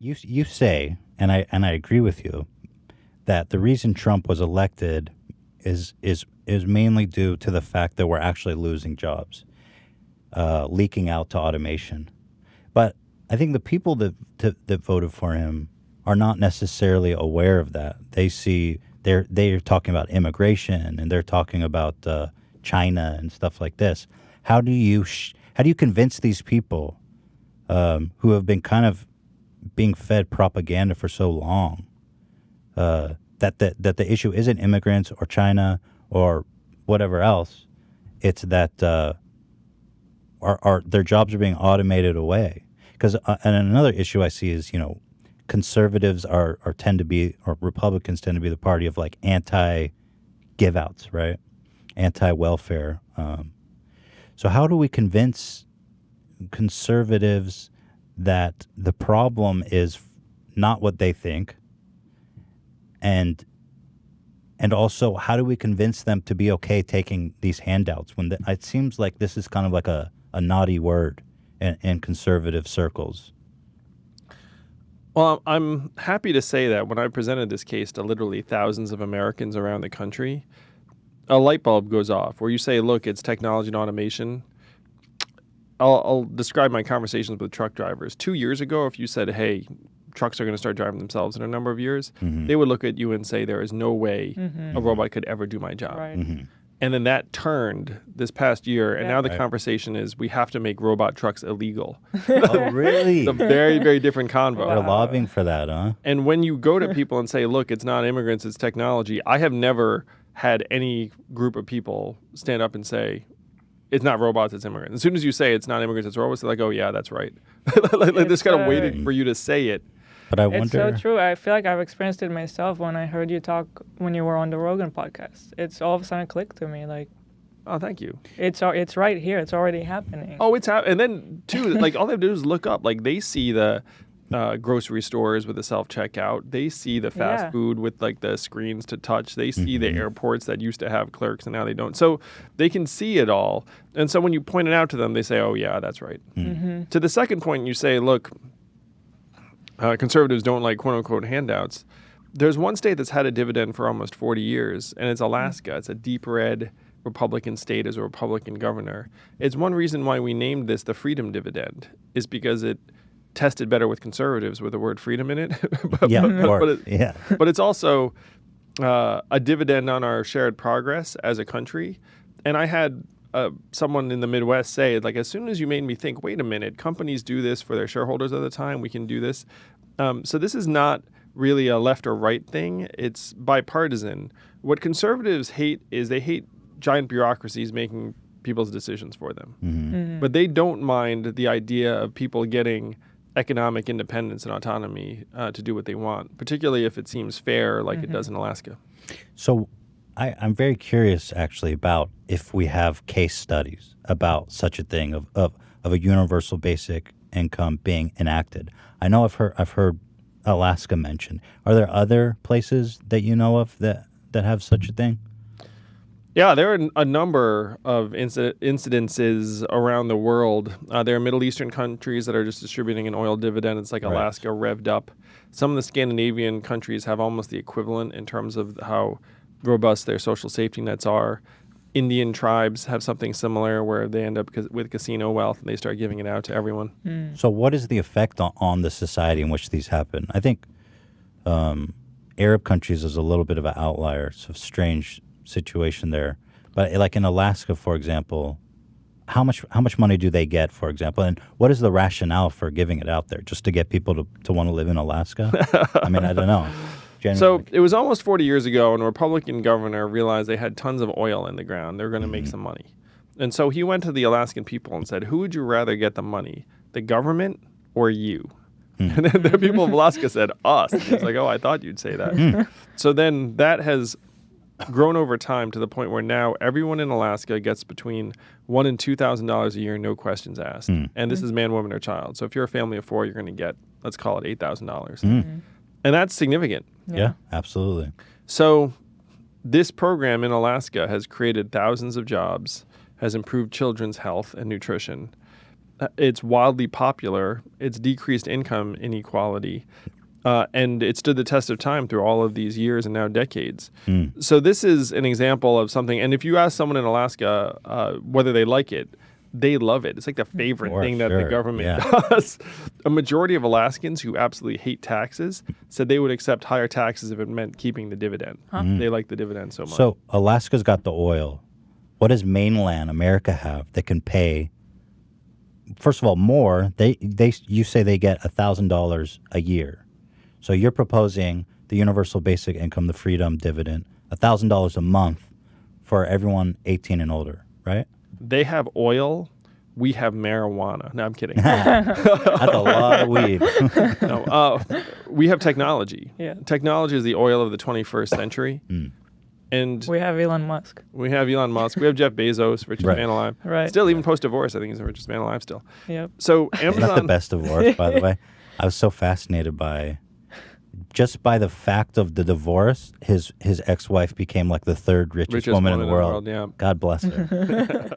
You say, and I agree with you, that the reason Trump was elected is mainly due to the fact that we're actually losing jobs, leaking out to automation. But I think the people that voted for him are not necessarily aware of that. They're talking about immigration and they're talking about China and stuff like this. How do you convince these people who have been kind of being fed propaganda for so long that the issue isn't immigrants or China or whatever else? It's that their jobs are being automated away. Because and another issue I see is, conservatives tend to be, or Republicans tend to be the party of like anti-give outs, right? Anti-welfare. So how do we convince conservatives that the problem is not what they think, and also how do we convince them to be okay taking these handouts when it seems like this is kind of like a naughty word in conservative circles? Well, I'm happy to say that when I presented this case to literally thousands of Americans around the country, a light bulb goes off where you say, look, it's technology and automation. I'll describe my conversations with truck drivers. 2 years ago, if you said, hey, trucks are going to start driving themselves in a number of years, they would look at you and say, there is no way a robot could ever do my job. Right. And then that turned this past year, and now the conversation is we have to make robot trucks illegal. Oh, really? It's a very, very different convo. They're lobbying for that, huh? And when you go to people and say, look, it's not immigrants, it's technology, I have never had any group of people stand up and say, it's not robots, it's immigrants. As soon as you say it's not immigrants, it's robots, they're like, oh, yeah, that's right. They're just kind of waiting for you to say it. But I It's so true. I feel like I've experienced it myself when I heard you talk when you were on the Rogan podcast. It's all of a sudden clicked to me. Like, oh, thank you. It's right here. It's already happening. Oh, it's happening. And then, too, like, all they have to do is look up. Like, they see the grocery stores with the self-checkout. They see the fast food with, like, the screens to touch. They see the airports that used to have clerks and now they don't. So they can see it all. And so when you point it out to them, they say, oh, yeah, that's right. To the second point, you say, look, conservatives don't like quote-unquote handouts. There's one state that's had a dividend for almost 40 years, and it's Alaska. It's a deep red Republican state as a Republican governor. It's one reason why we named this the freedom dividend, is because it tested better with conservatives with the word freedom in it. But it's also a dividend on our shared progress as a country. And I had someone in the Midwest say, like, as soon as you made me think, wait a minute, companies do this for their shareholders at the time, we can do this. So this is not really a left or right thing. It's bipartisan. What conservatives hate is they hate giant bureaucracies making people's decisions for them. But they don't mind the idea of people getting economic independence and autonomy to do what they want, particularly if it seems fair like it does in Alaska. So I'm very curious, actually, about if we have case studies about such a thing of a universal basic income being enacted. I know I've heard Alaska mentioned. Are there other places that you know of that have such a thing? Yeah, there are a number of incidences around the world. There are Middle Eastern countries that are just distributing an oil dividend. It's like Alaska revved up. Some of the Scandinavian countries have almost the equivalent in terms of how robust their social safety nets are. Indian tribes have something similar where they end up with casino wealth and they start giving it out to everyone. So what is the effect on the society in which these happen? I think Arab countries is a little bit of an outlier. It's a strange situation there. But like in Alaska, for example, how much money do they get, for example? And what is the rationale for giving it out there? Just to get people to want to live in Alaska? I mean, I don't know. So it was almost 40 years ago, and a Republican governor realized they had tons of oil in the ground. They were going to make some money. And so he went to the Alaskan people and said, who would you rather get the money, the government or you? And then the people of Alaska said, us. And he's like, oh, I thought you'd say that. So then that has grown over time to the point where now everyone in Alaska gets between $1,000 and $2,000 a year, no questions asked. And this is man, woman, or child. So if you're a family of four, you're going to get, let's call it $8,000. And that's significant. Yeah, absolutely. So this program in Alaska has created thousands of jobs, has improved children's health and nutrition. It's wildly popular. It's decreased income inequality. And it stood the test of time through all of these years and now decades. So this is an example of something. And if you ask someone in Alaska whether they like it, they love it. It's like the favorite For thing that the sure, government yeah. does. A majority of Alaskans who absolutely hate taxes said they would accept higher taxes if it meant keeping the dividend. They like the dividend so much. So Alaska's got the oil. What does mainland America have that can pay? First of all, more. You say they get $1,000 a year. So you're proposing the universal basic income, the freedom dividend, $1,000 a month for everyone 18 and older, right? They have oil. We have marijuana. No, I'm kidding. That's a lot of weed. No, we have technology. Yeah. Technology is the oil of the 21st century. And We have Elon Musk. we have Elon Musk. We have Jeff Bezos, richest Right. man alive. Right. Still, even post-divorce, I think he's the richest man alive still. Yep. So Isn't that the Amazon, best divorce, by the way? I was so fascinated by the fact of the divorce. His ex-wife became like the third richest woman in the world. Yeah. God bless her.